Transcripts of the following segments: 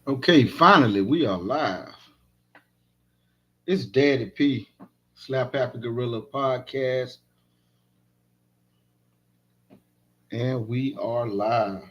Okay, finally we are live. It's Daddy P, Slap Happy Gorilla Podcast, and we are live.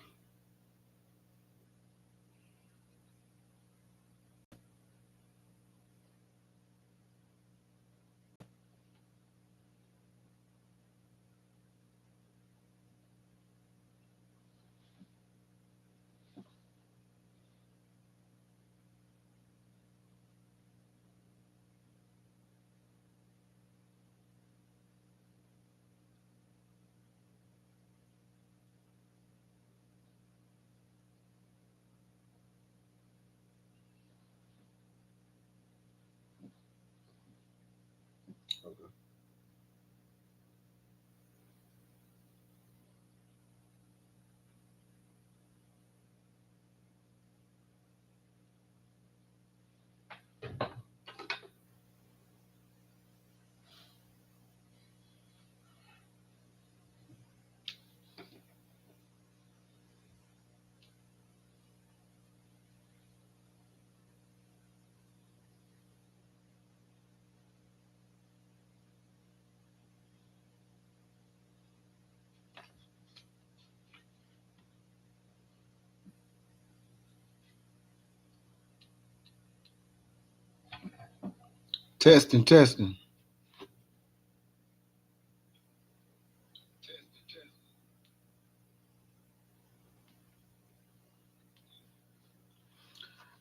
Testing, testing.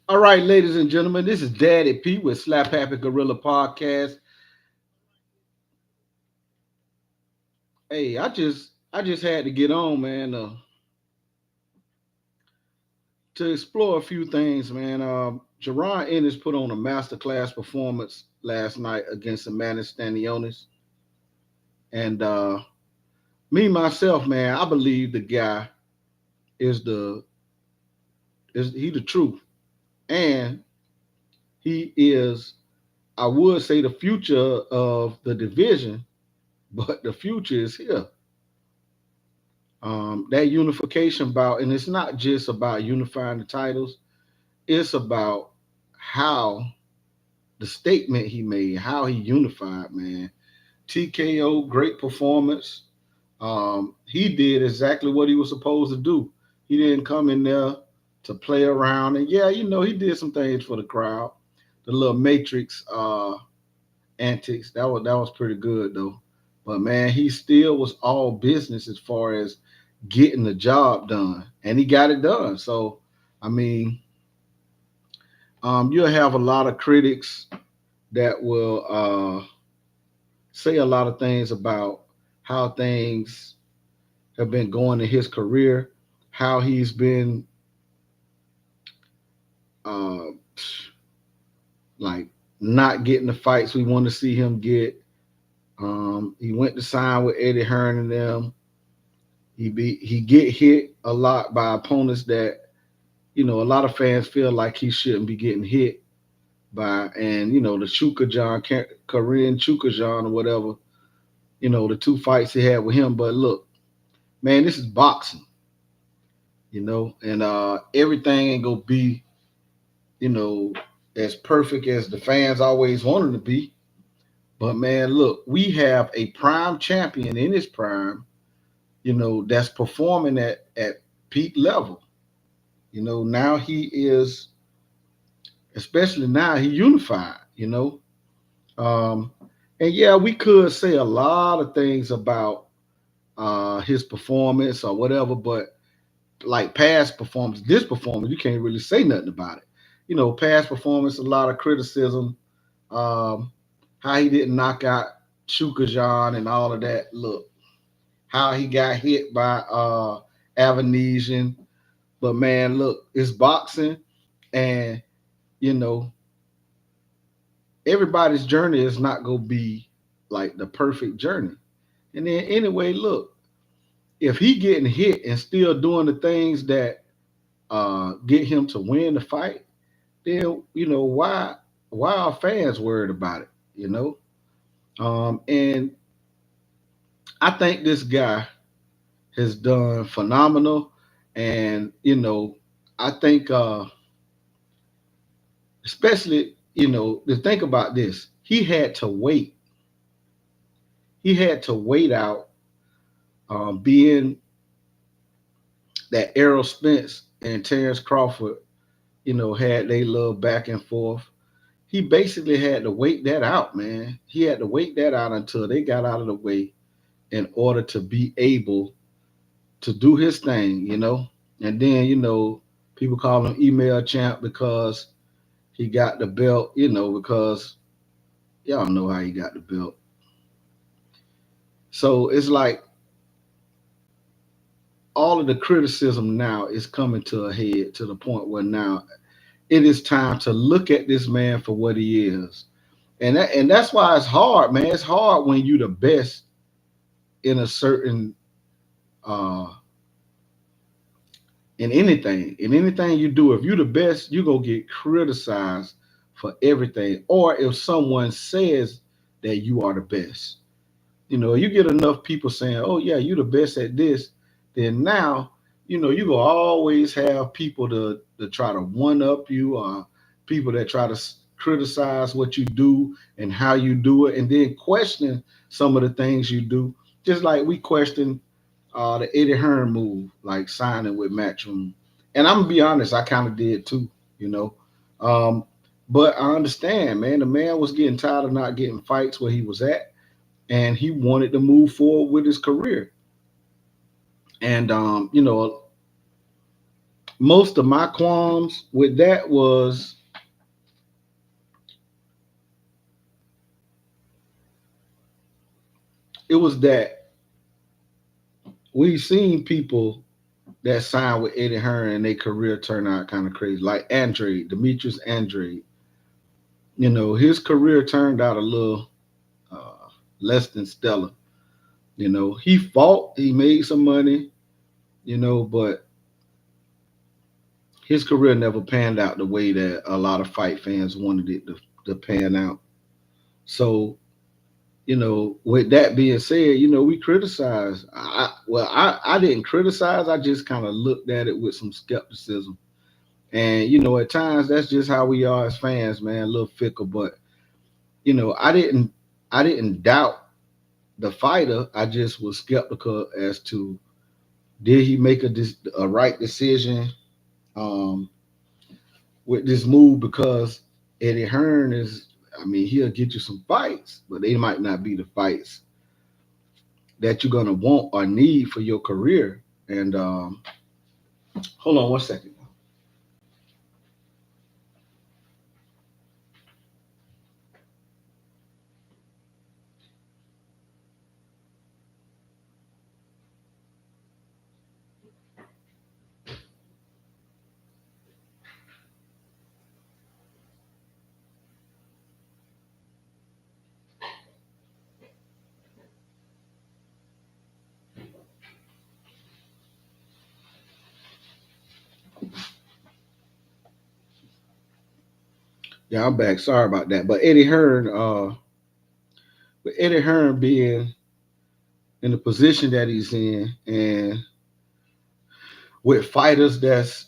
All right, ladies and gentlemen, this is Daddy P with Slap Happy Gorilla Podcast. Hey, I just had to get on, man, to explore a few things, man. Jaron Ennis put on a masterclass performance last night against the man Stanionis, and me myself, man, I believe the guy is the is he the truth. And he is, I would say, the future of the division, but the future is here. That unification bout, and it's not just about unifying the titles, it's about how the statement he made, how he unified, man. TKO, great performance. He did exactly what he was supposed to do. He didn't come in there to play around. And yeah, he did some things for the crowd. The little Matrix antics. That was pretty good though. But man, he still was all business as far as getting the job done, and he got it done. So, I mean, you'll have a lot of critics that will say a lot of things about how things have been going in his career, how he's been uh, like not getting the fights we want to see him get. He went to sign with Eddie Hearn and them. He get hit a lot by opponents that a lot of fans feel like he shouldn't be getting hit by, and the Chukajan, Korean Chukajan or whatever. The two fights he had with him. But look, man, this is boxing, and everything ain't gonna be you know as perfect as the fans always wanted to be. But man, look, we have a prime champion in his prime, that's performing at peak level. Now he is, especially now he unified. Um, and yeah, we could say a lot of things about his performance or whatever, but like past performance, this performance, you can't really say nothing about it. Past performance, a lot of criticism. Um, how he didn't knock out Chukajan and all of that. Look, how he got hit by Avanesian. But man, look, it's boxing, and you know, everybody's journey is not gonna be like the perfect journey. And then anyway, look, if he getting hit and still doing the things that get him to win the fight, then why are fans worried about it? And I think this guy has done phenomenal, and I think especially, to think about this. He had to wait. He had to wait out, being that Errol Spence and Terrence Crawford, had they little back and forth. He basically had to wait that out, man. He had to wait that out until they got out of the way in order to be able to do his thing. And then, people call him email champ because he got the belt, because y'all know how he got the belt. So it's like all of the criticism now is coming to a head to the point where now it is time to look at this man for what he is. And that's why it's hard, man. It's hard when you the best in a certain uh in anything you do. If you're the best, you're gonna get criticized for everything. Or if someone says that you are the best, you get enough people saying, "Oh yeah, you're the best at this," then now, you gonna always have people to try to one up you, or people that try to criticize what you do and how you do it, and then question some of the things you do. Just like we question the Eddie Hearn move, like signing with Matchroom. And I'm gonna be honest, I kind of did too, you know. Um, but I understand, man. The man was getting tired of not getting fights where he was at, and he wanted to move forward with his career. And most of my qualms with that was that we've seen people that signed with Eddie Hearn and their career turn out kind of crazy, like Demetrius Andrade. His career turned out a little uh, less than stellar. He fought, he made some money, but his career never panned out the way that a lot of fight fans wanted it to pan out. So, with that being said, we criticize. I didn't criticize. I just kind of looked at it with some skepticism. And, at times that's just how we are as fans, man, a little fickle. But, I didn't doubt the fighter. I just was skeptical as to did he make a right decision um, with this move, because Eddie Hearn is, I mean, he'll get you some fights, but they might not be the fights that you're gonna want or need for your career. And hold on one second. Yeah, I'm back. Sorry about that. But with Eddie Hearn being in the position that he's in, and with fighters that's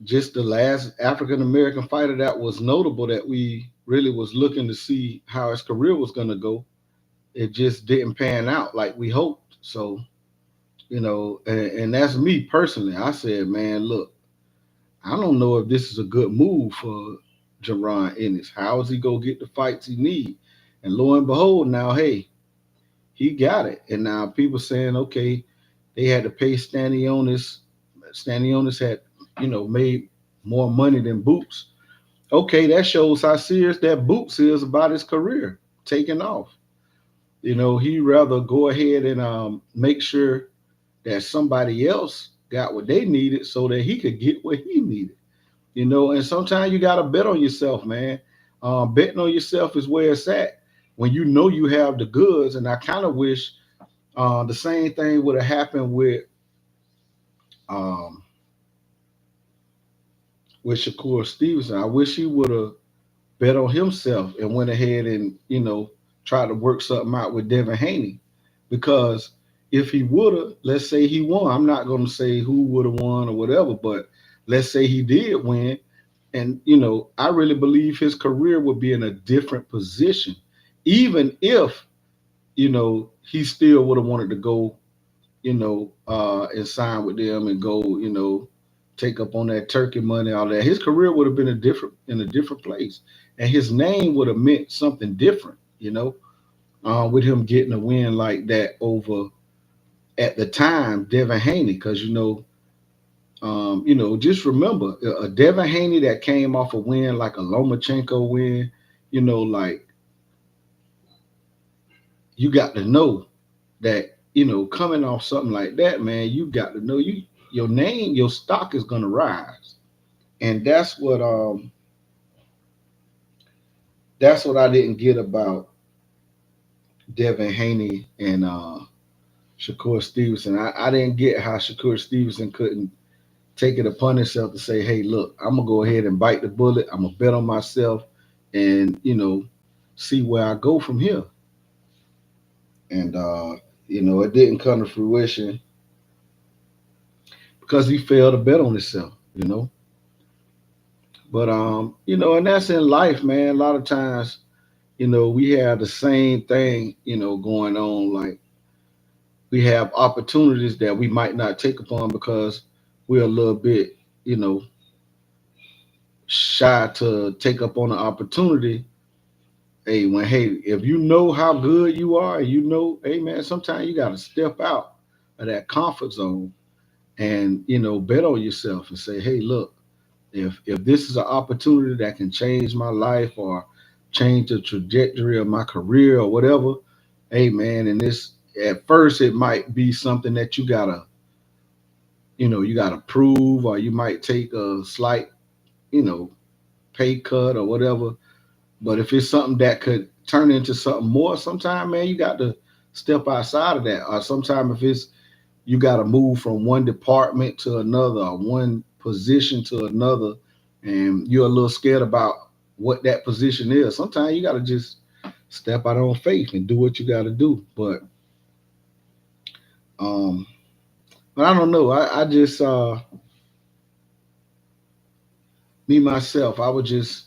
just the last African American fighter that was notable that we really was looking to see how his career was gonna go. It just didn't pan out like we hoped. So and that's me personally. I said, man, look, I don't know if this is a good move for Jaron Ennis. How is he gonna get the fights he need? And lo and behold, now hey, he got it. And now people saying, okay, they had to pay Stanionis. Stanionis had, made more money than Boots. Okay, that shows how serious that Boots is about his career taking off. He rather go ahead and make sure that somebody else got what they needed so that he could get what he needed. And sometimes you got to bet on yourself, man. Betting on yourself is where it's at when you know you have the goods. And I kind of wish the same thing would have happened um, with Shakur Stevenson. I wish he would have bet on himself and went ahead and tried to work something out with Devin Haney, because if he would have, let's say he won. I'm not going to say who would have won or whatever, but let's say he did win, And I really believe his career would be in a different position, even if he still would have wanted to go, and sign with them and go, take up on that turkey money, all that. His career would have been in a different place, and his name would have meant something different, with him getting a win like that over at the time Devin Haney, because just remember a Devin Haney that came off a win like a Lomachenko win, like you got to know that coming off something like that, man, you got to know your name, your stock is gonna rise, and that's what I didn't get about Devin Haney and Shakur Stevenson. I didn't get how Shakur Stevenson couldn't take it upon himself to say, "Hey, look, I'm gonna go ahead and bite the bullet. I'm gonna bet on myself, and see where I go from here." And it didn't come to fruition because he failed to bet on himself. But and that's in life, man. A lot of times, we have the same thing, going on. Like we have opportunities that we might not take upon because we're a little bit, you know, shy to take up on an opportunity. Hey, if you know how good you are, hey man, sometimes you gotta step out of that comfort zone and bet on yourself and say, hey, look, if this is an opportunity that can change my life or change the trajectory of my career or whatever, hey man, and this at first it might be something that you gotta prove, or you might take a slight, you know, pay cut or whatever. But if it's something that could turn into something more, sometime man, you got to step outside of that. Or sometime if it's you got to move from one department to another, or one position to another, and you're a little scared about what that position is. Sometimes you got to just step out on faith and do what you got to do. Um, but I don't know. I just me myself, I was just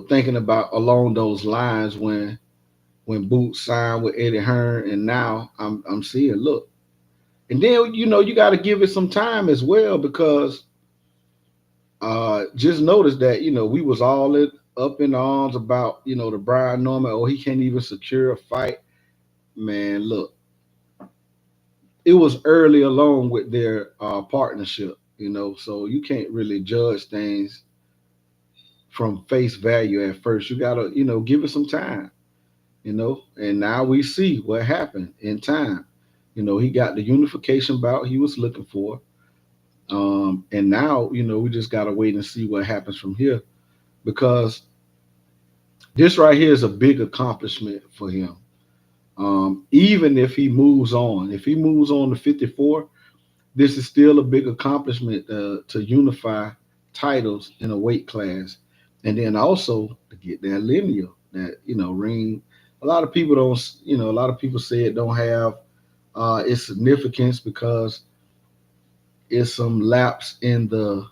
thinking about along those lines when Boots signed with Eddie Hearn, and now I'm seeing look, and then you got to give it some time as well, because just notice that we was all up in arms about the Brian Norman. Oh, he can't even secure a fight. Man, look, it was early along with their partnership, so you can't really judge things from face value at first. You gotta give it some time, and now we see what happened in time. He got the unification bout he was looking for. And now we just gotta wait and see what happens from here, because this right here is a big accomplishment for him. Even if he moves on to 54, this is still a big accomplishment to unify titles in a weight class, and then also to get that lineal, that ring. A lot of people don't, a lot of people say it don't have its significance because it's some lapse in the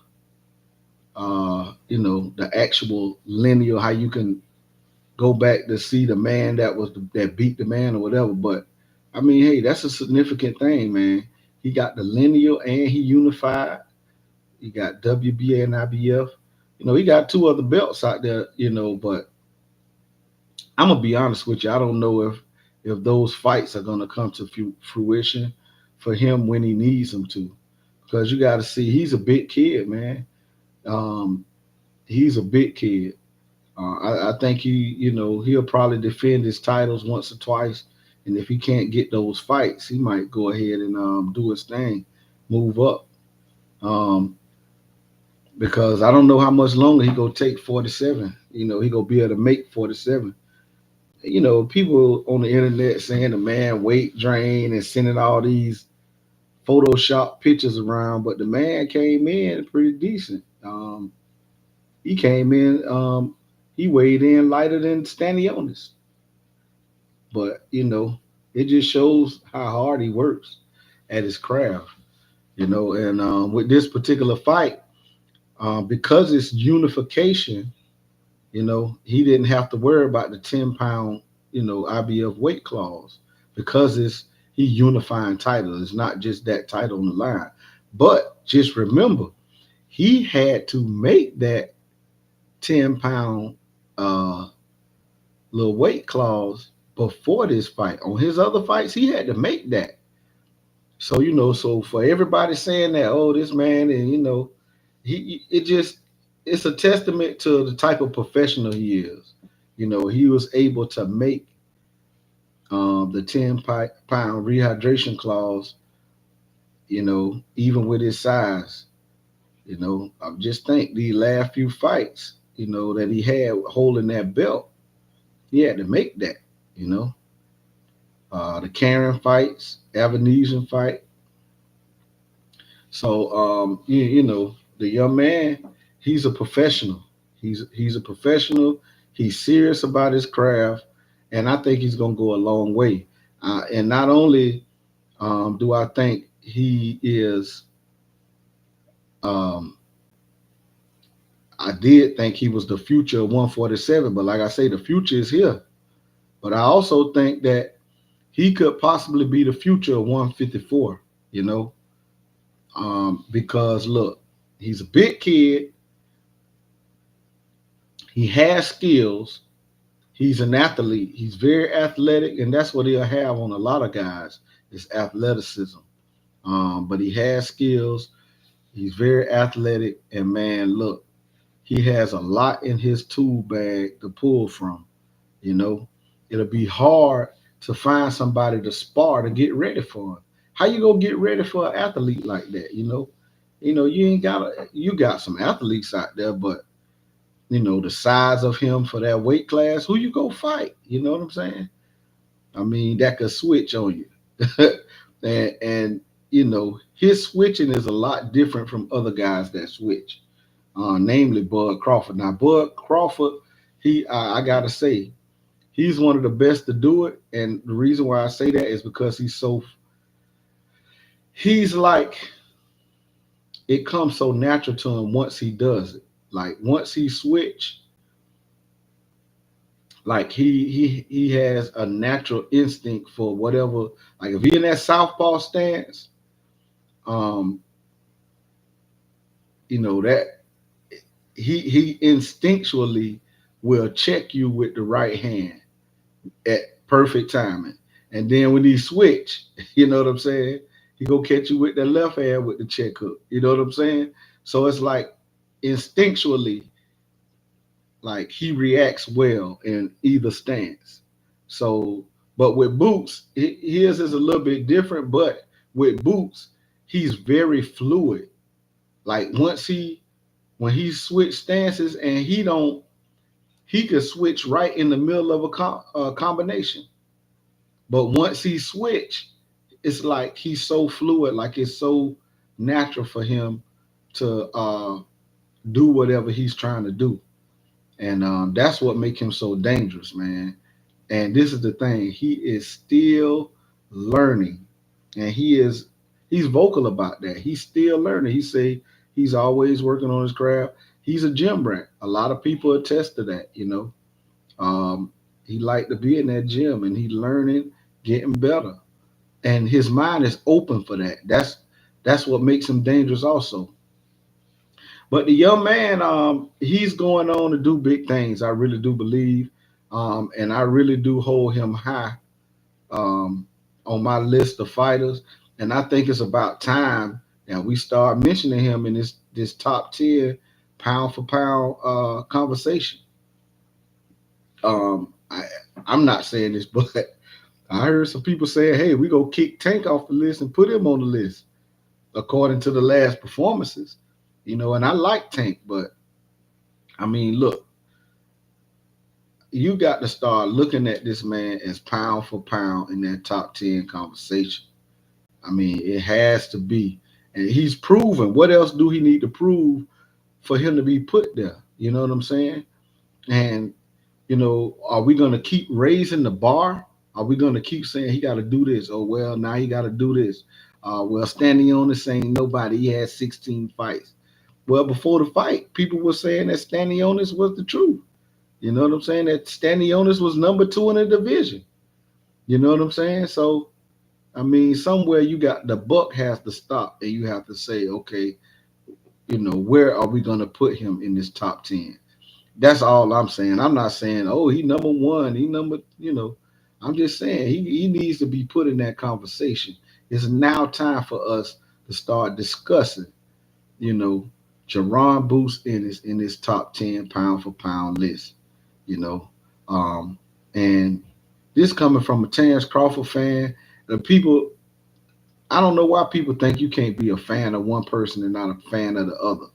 actual lineal, how you can go back to see the man that beat the man or whatever. But I mean, hey, that's a significant thing, man. He got the lineal and he unified. He got WBA and IBF. He got two other belts out there. But I'm gonna be honest with you. I don't know if those fights are gonna come to fruition for him when he needs them to, because you got to see he's a big kid, man. Um, he's a big kid. I think he'll probably defend his titles once or twice, and if he can't get those fights, he might go ahead and do his thing, move up. Um, because I don't know how much longer he gonna take 47. He gonna be able to make 47. People on the internet saying the man weight drain and sending all these Photoshop pictures around, but the man came in pretty decent. He came in, he weighed in lighter than Stanionis, but it just shows how hard he works at his craft. And with this particular fight, Because it's unification. He didn't have to worry about the 10 pound, IBF weight clause because he unifying title. It's not just that title on the line. But just remember, he had to make that 10 pound uh, little weight clause before this fight. On his other fights, he had to make that. So so for everybody saying that, oh, this man, and it's a testament to the type of professional he is. He was able to make the 10 pound rehydration clause. Even with his size. I just think the last few fights, that he had holding that belt, he had to make that. You know, the Karen fights, Evanesian fight. So the young man, he's a professional. He's a professional. He's serious about his craft, and I think he's gonna go a long way. And not only do I think he is, um, I did think he was the future of 147, but like I say, the future is here. But I also think that he could possibly be the future of 154. You know, because look, he's a big kid. He has skills. He's an athlete. He's very athletic, and that's what he'll have on a lot of guys is athleticism. But he has skills. He's very athletic, and man, look, he has a lot in his tool bag to pull from. You know, it'll be hard to find somebody to spar to get ready for him. How you gonna get ready for an athlete like that? You ain't got you got some athletes out there, but the size of him for that weight class, who you go fight? You know what I'm saying? I mean, that could switch on you. and his switching is a lot different from other guys that switch, namely Bud Crawford. Now, Bud Crawford, I gotta say, he's one of the best to do it. And the reason why I say that is because he's like, it comes so natural to him once he does it. Like once he switch, like he has a natural instinct for whatever. Like if he in that southpaw stance, um, that he instinctually will check you with the right hand at perfect timing. And then when he switch, you know what I'm saying? He go catch you with that left hand with the check hook. You know what I'm saying? So it's like instinctually, like he reacts well in either stance. So, but with Boots, his is a little bit different. But with Boots, he's very fluid. Like when he switch stances and he could switch right in the middle of a combination. But once he switch, it's like he's so fluid, like it's so natural for him to do whatever he's trying to do, and that's what makes him so dangerous, man. And this is the thing: he is still learning, and he's vocal about that. He's still learning. He say he's always working on his craft. He's a gym rat. A lot of people attest to that. He like to be in that gym, and he learning, getting better, and his mind is open for that. That's what makes him dangerous, also. But the young man, he's going on to do big things. I really do believe, and I really do hold him high um, on my list of fighters. And I think it's about time that we start mentioning him in this top 10 pound for pound conversation. I, I'm not saying this, but I heard some people saying, "Hey, we go kick Tank off the list and put him on the list." According to the last performances, and I like Tank, but I mean, look, you got to start looking at this man as pound for pound in that top 10 conversation. I mean, it has to be. And he's proven. What else do he need to prove for him to be put there? You know what I'm saying? And, are we going to keep raising the bar? Are we going to keep saying he got to do this? Oh, well, now he got to do this. Well, Stanionis ain't nobody. He had 16 fights. Well, before the fight, people were saying that Stanionis was the truth. You know what I'm saying? That Stanionis was number two in the division. You know what I'm saying? So, I mean, somewhere you got the buck has to stop and you have to say, okay, where are we going to put him in this top 10? That's all I'm saying. I'm not saying, oh, he number one, he number. I'm just saying he needs to be put in that conversation. It's now time for us to start discussing, you know, Jaron Boots in his top 10 pound for pound list, you know. Um, and this coming from a Terrence Crawford fan, the people, I don't know why people think you can't be a fan of one person and not a fan of the other.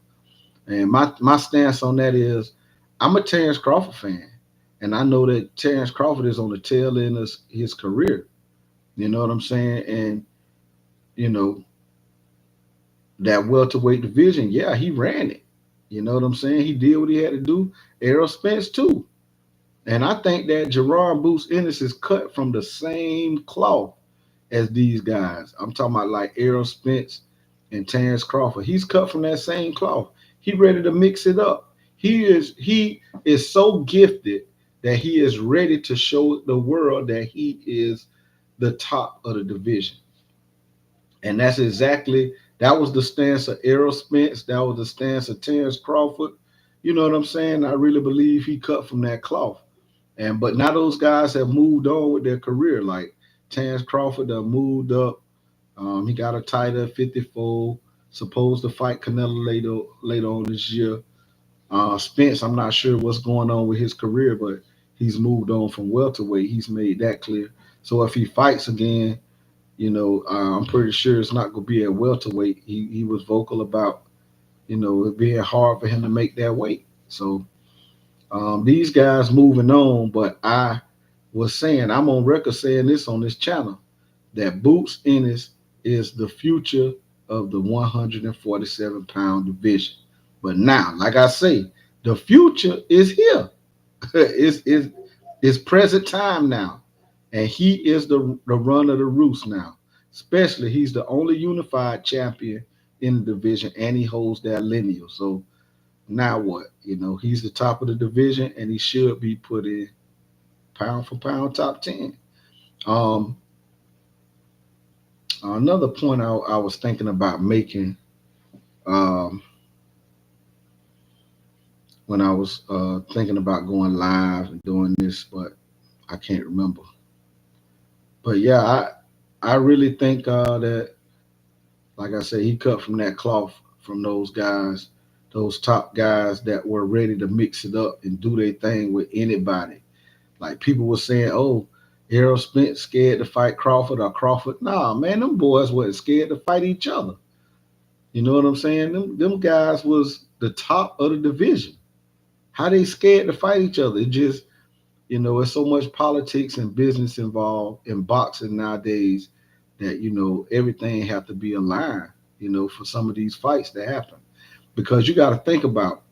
And my stance on that is I'm a Terrence Crawford fan. And I know that Terrence Crawford is on the tail end of his career. You know what I'm saying? And, you know, that welterweight division, yeah, he ran it. You know what I'm saying? He did what he had to do. Errol Spence too. And I think that Jaron Boots Ennis is cut from the same cloth as these guys. I'm talking about like Errol Spence and Terrence Crawford. He's cut from that same cloth. He ready to mix it up. He is so gifted that he is ready to show the world that he is the top of the division. And that was the stance of Errol Spence. That was the stance of Terrence Crawford. You know what I'm saying? I really believe he cut from that cloth. But now those guys have moved on with their career. Like Terrence Crawford moved up. He got a title at 54. Supposed to fight Canelo later on this year. Spence, I'm not sure what's going on with his career, but he's moved on from welterweight. He's made that clear. So if he fights again, I'm pretty sure it's not going to be at welterweight. He was vocal about it being hard for him to make that weight. So these guys moving on, but I was saying I'm on record saying this on this channel that Boots Ennis is the future of the 147-pound division. But now, like I say, the future is here. it's present time now. And he is the run of the roost now. Especially he's the only unified champion in the division and he holds that lineal. So now what? He's the top of the division and he should be put in pound for pound top 10. Um, Another point I was thinking about making um, when I was thinking about going live and doing this, but I can't remember. But yeah, I really think that, like I said, he cut from that cloth from those guys, those top guys that were ready to mix it up and do their thing with anybody. Like people were saying, oh, Errol Spence scared to fight Crawford or Crawford. Nah, man, them boys wasn't scared to fight each other. You know what I'm saying? Them guys was the top of the division. How they scared to fight each other? It just, there's so much politics and business involved in boxing nowadays that, everything have to be aligned, for some of these fights to happen. Because you got to think about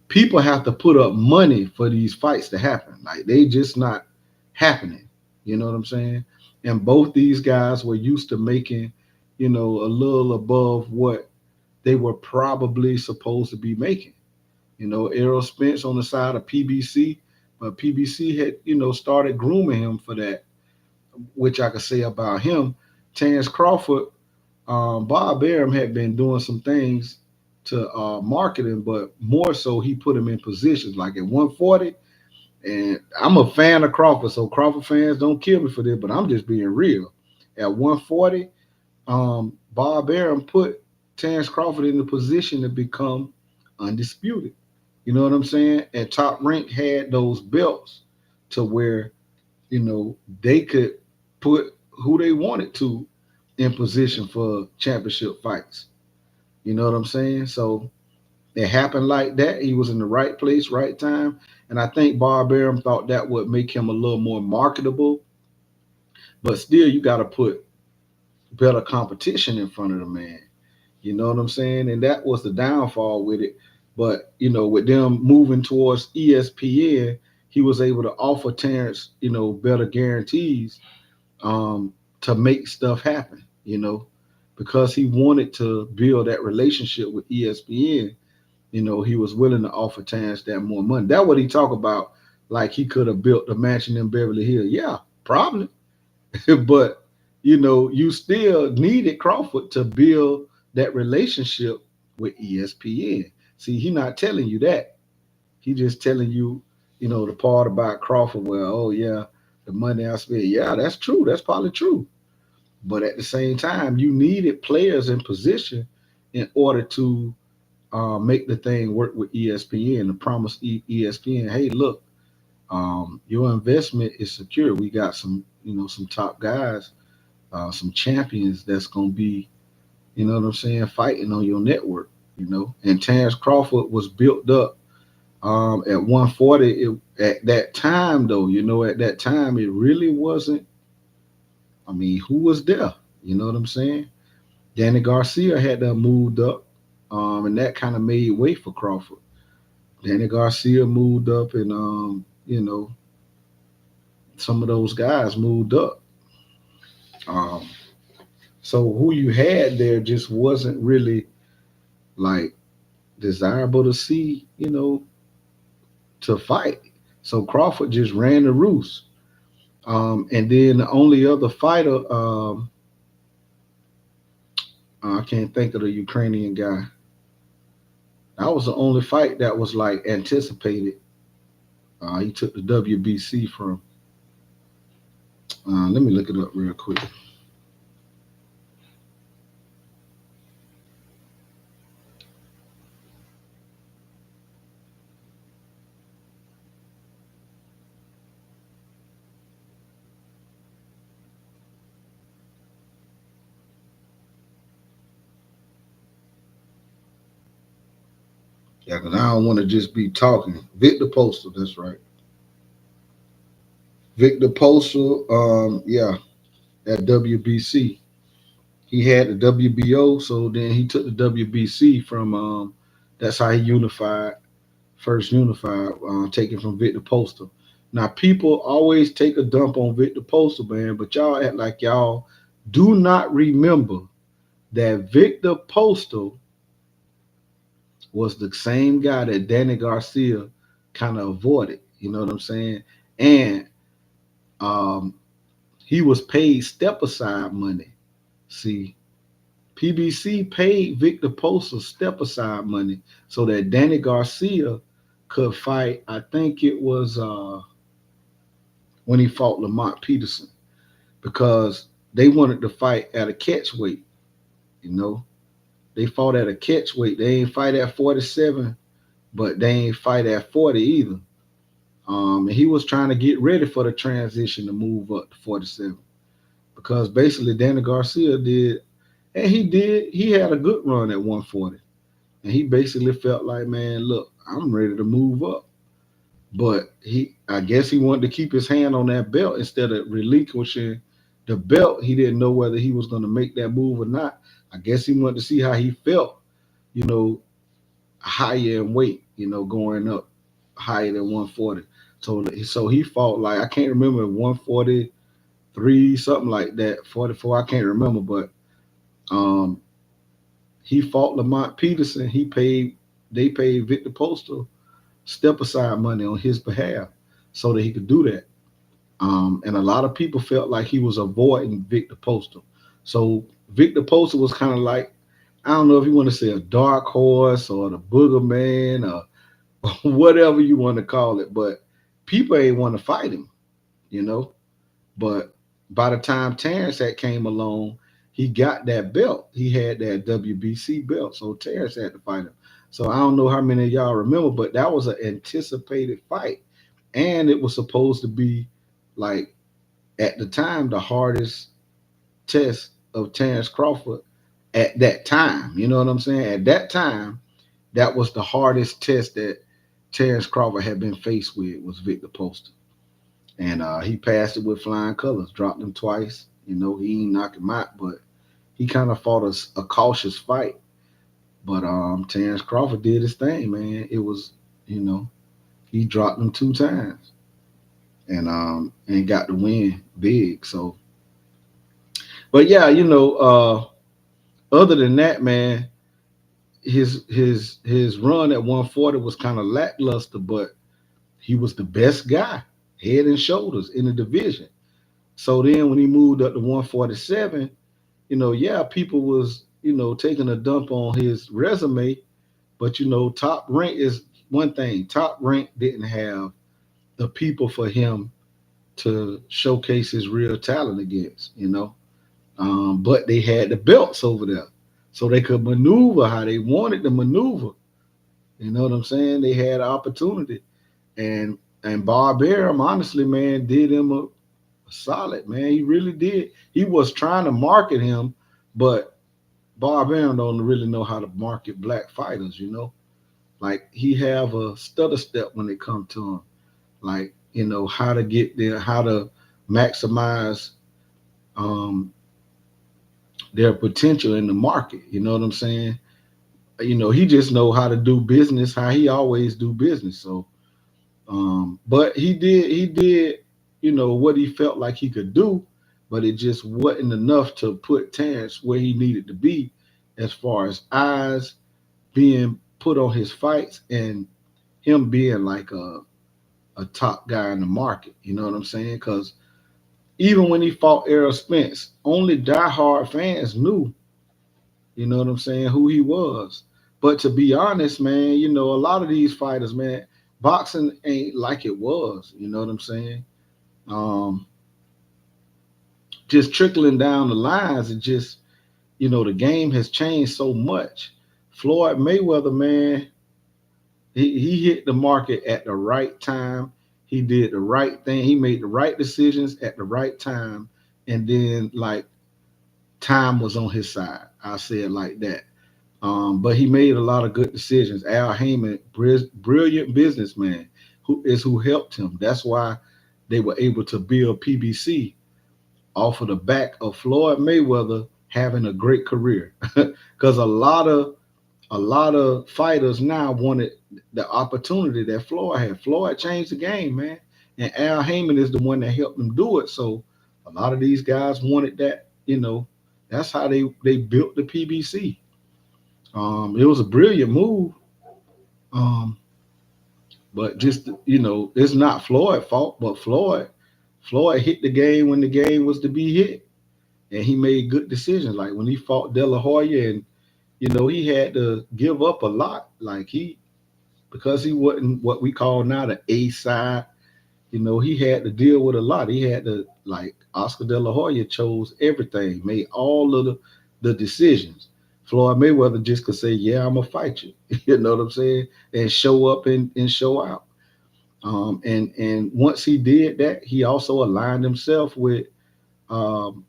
people have to put up money for these fights to happen. Like they just not happening. You know what I'm saying? And both these guys were used to making, a little above what they were probably supposed to be making. Errol Spence on the side of PBC, but PBC had, started grooming him for that, which I could say about him. Terrence Crawford, Bob Arum had been doing some things to market him, but more so he put him in positions like at 140. And I'm a fan of Crawford, so Crawford fans don't kill me for this, but I'm just being real. At 140, Bob Arum put Terrence Crawford in the position to become undisputed. You know what I'm saying? And Top Rank had those belts to where, they could put who they wanted to in position for championship fights. You know what I'm saying? So it happened like that. He was in the right place, right time. And I think Bob Arum thought that would make him a little more marketable. But still, you got to put better competition in front of the man. You know what I'm saying? And that was the downfall with it. But, with them moving towards ESPN, he was able to offer Terrence, better guarantees to make stuff happen, because he wanted to build that relationship with ESPN. he was willing to offer Terrence that more money. That's what he talk about. Like he could have built a mansion in Beverly Hills. Yeah, probably. But you still needed Crawford to build that relationship with ESPN. See, he not telling you that. He just telling you, the part about Crawford where, oh yeah, the money I spent. Yeah, that's true. That's probably true. But at the same time, you needed players in position in order to make the thing work with ESPN and promise ESPN, hey, look, your investment is secure. We got some top guys, some champions that's gonna be, what I'm saying, fighting on your network. And Terrence Crawford was built up at 140. At that time, though, at that time, it really wasn't. I mean, who was there? You know what I'm saying? Danny Garcia had to moved up, and that kind of made way for Crawford. Danny Garcia moved up, and some of those guys moved up. Um, so who you had there just wasn't really like desirable to see, to fight. So Crawford just ran the roost. And then the only other fighter, I can't think of the Ukrainian guy. That was the only fight that was like anticipated. He took the WBC from. Let me look it up real quick. Yeah, because I don't want to just be talking. Victor Postal, that's right. Victor Postal, yeah, at WBC. He had the WBO, so then he took the WBC from. That's how he first unified, taken from Victor Postal. Now people always take a dump on Victor Postal, man, but y'all act like y'all do not remember that Victor Postal was the same guy that Danny Garcia kind of avoided. You know what I'm saying? And um, he was paid step aside money. See, PBC paid Victor Postal step aside money so that Danny Garcia could fight. I think it was when he fought Lamont Peterson because they wanted to fight at a catch weight. You know, they fought at a catch weight. They ain't fight at 47, but they ain't fight at 40 either. And he was trying to get ready for the transition to move up to 47 because basically Danny Garcia did, and he had a good run at 140. And he basically felt like, man, look, I'm ready to move up. But I guess he wanted to keep his hand on that belt instead of relinquishing the belt. He didn't know whether he was going to make that move or not. I guess he wanted to see how he felt, you know, higher in weight, going up higher than 140. So he fought like I can't remember 143 something like that, 44 I can't remember, but um he fought Lamont Peterson. They paid Victor Postal step aside money on his behalf so that he could do that. And a lot of people felt like he was avoiding Victor Postal. So Victor Postal was kind of like, I don't know if you want to say a dark horse or the booger man or whatever you want to call it, but people ain't want to fight him, you know. But by the time Terrence had came along, he got that belt. He had that WBC belt, so Terrence had to fight him. So I don't know how many of y'all remember, but that was an anticipated fight, and it was supposed to be like at the time the hardest test of Terrence Crawford at that time. You know what I'm saying? At that time, that was the hardest test that Terrence Crawford had been faced with was Victor Postal. And he passed it with flying colors, dropped him twice. He ain't knock him out, but he kind of fought a cautious fight. But Terrence Crawford did his thing, man. It was, he dropped him 2 times and got the win big. So, but yeah, other than that, man, his run at 140 was kind of lackluster, but he was the best guy, head and shoulders in the division. So then when he moved up to 147, yeah, people was, taking a dump on his resume, but Top Rank is one thing. Top Rank didn't have the people for him to showcase his real talent against. But they had the belts over there, so they could maneuver how they wanted to maneuver. You know what I'm saying? They had opportunity, and Barbarian, honestly, man, did him a solid, man. He really did. He was trying to market him, but Barbarian don't really know how to market black fighters. Like he have a stutter step when it comes to him. Like, how to get there, how to maximize um their potential in the market. You know what I'm saying? He just know how to do business, how he always do business. So but he did, what he felt like he could do, but it just wasn't enough to put Terrence where he needed to be as far as eyes being put on his fights and him being like a top guy in the market. You know what I'm saying? Because even when he fought Errol Spence, only diehard fans knew, you know what I'm saying, who he was. But to be honest, man, a lot of these fighters, man, boxing ain't like it was. You know what I'm saying? Um, just trickling down the lines, it just, the game has changed so much. Floyd Mayweather, man, he hit the market at the right time. He did the right thing. He made the right decisions at the right time. And then, like, time was on his side. I say it like that. But he made a lot of good decisions. Al Heyman, brilliant businessman, who helped him. That's why they were able to build PBC off of the back of Floyd Mayweather having a great career. Because a lot of fighters now wanted the opportunity that Floyd had. Floyd changed the game, man, and Al Heyman is the one that helped him do it. So a lot of these guys wanted that. That's how they built the PBC. It was a brilliant move. Um, but just it's not Floyd's fault. But Floyd hit the game when the game was to be hit, and he made good decisions. Like when he fought De La Hoya, and he had to give up a lot. Like because he wasn't what we call now the A side. He had to deal with a lot. He had to, like, Oscar De La Hoya chose everything, made all of the decisions. Floyd Mayweather just could say, "Yeah, I'm gonna fight you." You know what I'm saying, and show up and show out. And once he did that, he also aligned himself um,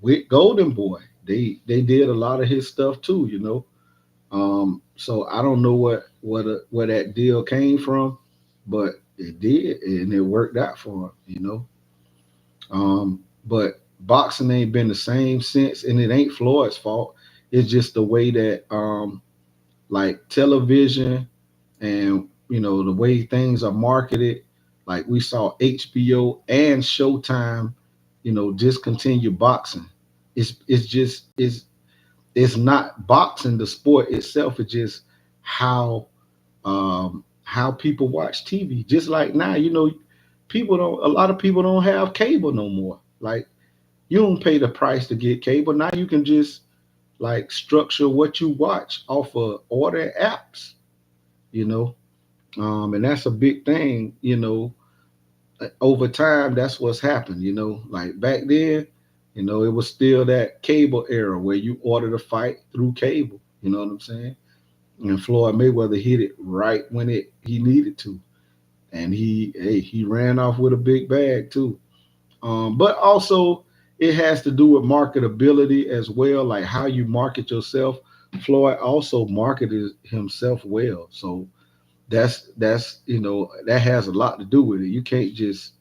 with Golden Boy. They did a lot of his stuff too. So I don't know where that deal came from, but it did, and it worked out for him. But boxing ain't been the same since, and it ain't Floyd's fault. It's just the way that like television and the way things are marketed. Like we saw HBO and Showtime, discontinue boxing. It's just it's not boxing the sport itself. It's just how how people watch TV. Just like now, people don't. A lot of people don't have cable no more. Like you don't pay the price to get cable. Now you can just like structure what you watch off of order apps. You know, and that's a big thing. Over time, that's what's happened. Like back then, it was still that cable era where you ordered a fight through cable. You know what I'm saying? And Floyd Mayweather hit it right when he needed to, and he ran off with a big bag too. But also it has to do with marketability as well, like how you market yourself. Floyd also marketed himself well, so that's that has a lot to do with it. You can't just,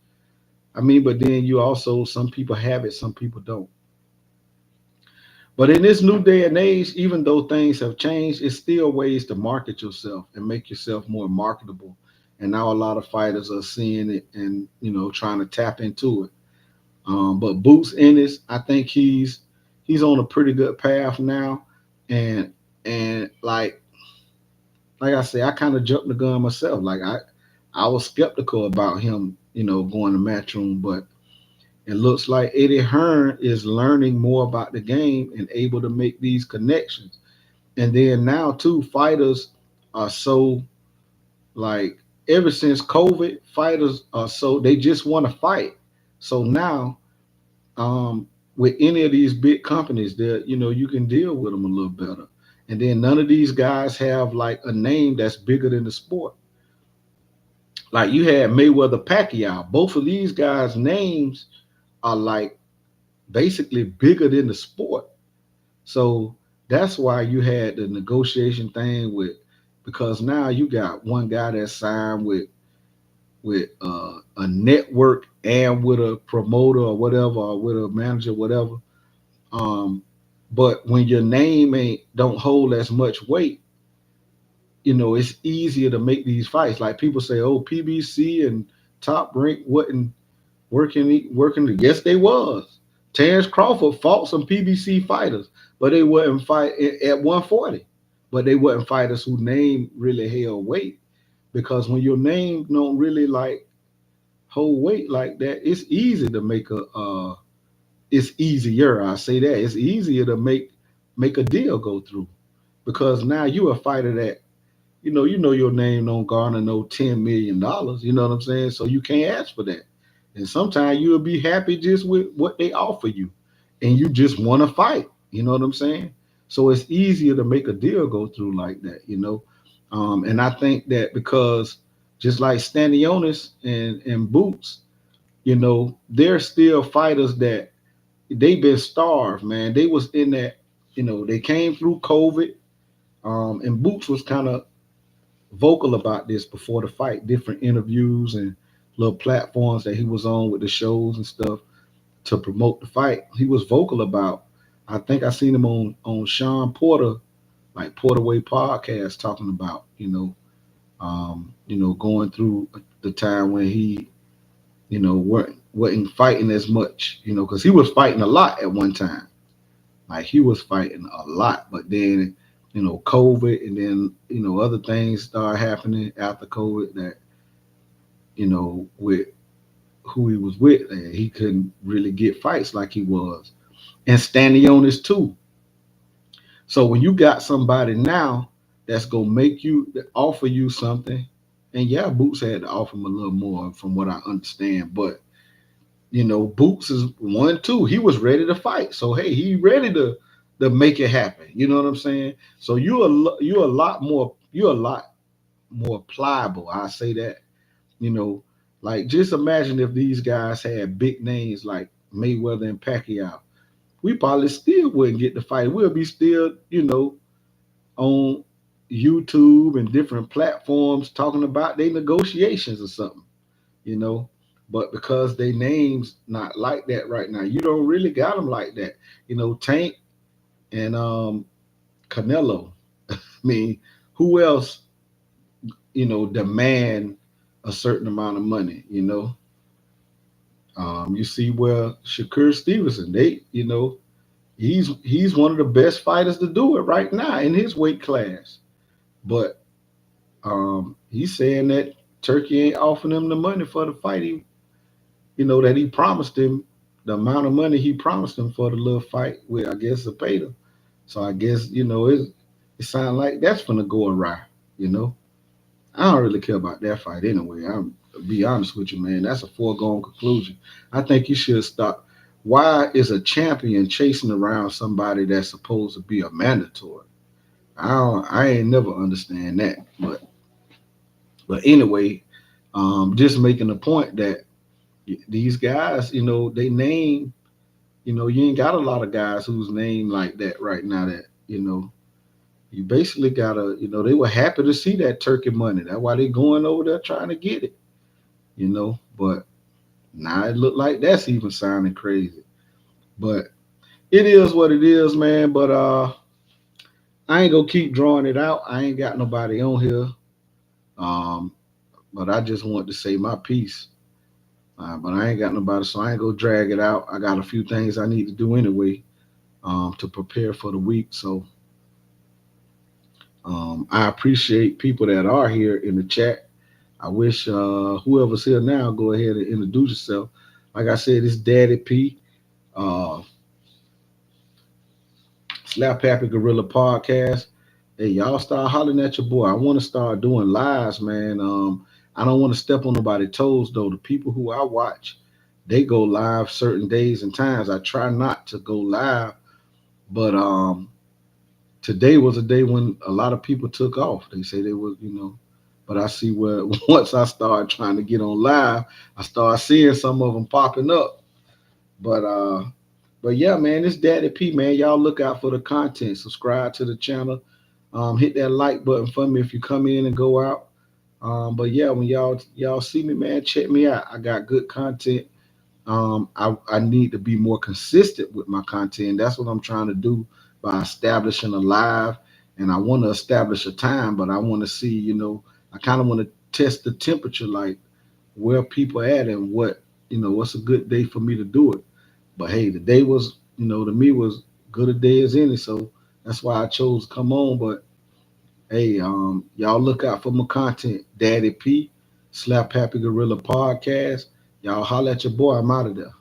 I mean, but then you also, some people have it, some people don't. But in this new day and age, even though things have changed, it's still ways to market yourself and make yourself more marketable. And now a lot of fighters are seeing it and trying to tap into it. But Boots Ennis, I think he's on a pretty good path now, and like like I say, I kind of jumped the gun myself. Like I was skeptical about him, going to Matchroom, but it looks like Eddie Hearn is learning more about the game and able to make these connections. And then now too, fighters are so like ever since COVID, fighters are so they just want to fight. So now, with any of these big companies, that you can deal with them a little better. And then none of these guys have like a name that's bigger than the sport. Like you had Mayweather Pacquiao. Both of these guys' names are like basically bigger than the sport. So that's why you had the negotiation thing with because now you got one guy that signed with a network and with a promoter or whatever or with a manager whatever. Um, but when your name ain't don't hold as much weight, it's easier to make these fights. Like people say, oh, PBC and Top Rank wasn't working. Yes, they was. Terrence Crawford fought some PBC fighters, but they wasn't fight at 140. But they wasn't fighters who name really held weight because when your name don't really like hold weight like that, it's easy to make it's easier. I say that it's easier to make a deal go through because now you a fighter that you know your name don't garner no $10 million. You know what I'm saying? So you can't ask for that. And sometimes you'll be happy just with what they offer you, and you just want to fight. You know what I'm saying? So it's easier to make a deal go through like that. And I think that because just like Stanionis and Boots, they're still fighters that they've been starved, man. They was in that, they came through COVID, and Boots was kind of vocal about this before the fight, different interviews and little platforms that he was on with the shows and stuff to promote the fight. He was vocal about. I think I seen him on Sean Porter, like Porterway podcast, talking about going through the time when he wasn't fighting as much, because he was fighting a lot at one time. Like he was fighting a lot, but then COVID, and then other things started happening after COVID that with who he was with, and he couldn't really get fights like he was. And Stanionis too. So when you got somebody now that's gonna make you offer you something, and yeah, Boots had to offer him a little more from what I understand, but Boots is one too. He was ready to fight, so hey, he ready to make it happen. You know what I'm saying? So you're a lot more pliable. I say that. You know, like just imagine if these guys had big names like Mayweather and Pacquiao. We probably still wouldn't get the fight. We'll be still, on YouTube and different platforms talking about their negotiations or something, you know. But because they names not like that right now, you don't really got them like that. Tank and Canelo. I mean, who else, demand a certain amount of money, you see where Shakur Stevenson, he's one of the best fighters to do it right now in his weight class. But he's saying that Turkey ain't offering him the money for the fight that he promised him, the amount of money he promised him for the little fight with, I guess, Zepeda. So I guess, it sounds like that's gonna go awry, you know. I don't really care about that fight anyway. I'm be honest with you, man. That's a foregone conclusion. I think you should stop. Why is a champion chasing around somebody that's supposed to be a mandatory? I ain't never understand that. But anyway, just making the point that these guys, they name, you ain't got a lot of guys whose name like that right now. That you basically gotta, they were happy to see that turkey money. That's why they going over there trying to get it, But now it look like that's even sounding crazy. But it is what it is, man. But I ain't gonna keep drawing it out. I ain't got nobody on here. Um, but I just want to say my piece. But I ain't got nobody, so I ain't gonna drag it out. I got a few things I need to do anyway, to prepare for the week. So I appreciate people that are here in the chat. I wish whoever's here now go ahead and introduce yourself. Like I said, it's Daddy P, uh, Slap Happy Gorilla Podcast. Hey, y'all start hollering at your boy. I want to start doing lives, man. I don't want to step on nobody's toes though. The people who I watch, they go live certain days and times. I try not to go live, but today was a day when a lot of people took off. They say they was, but I see where once I started trying to get on live, I started seeing some of them popping up. But yeah, man, it's Daddy P, man. Y'all look out for the content. Subscribe to the channel. Hit that like button for me if you come in and go out. But yeah, when y'all see me, man, check me out. I got good content. I need to be more consistent with my content. That's what I'm trying to do by establishing a live, and I want to establish a time, but I want to see, I kind of want to test the temperature, like where people at and what's a good day for me to do it. But hey, the day was, to me was good a day as any, so that's why I chose to come on. But hey, y'all look out for my content, Daddy P, Slap Happy Gorilla Podcast. Y'all holler at your boy. I'm out of there.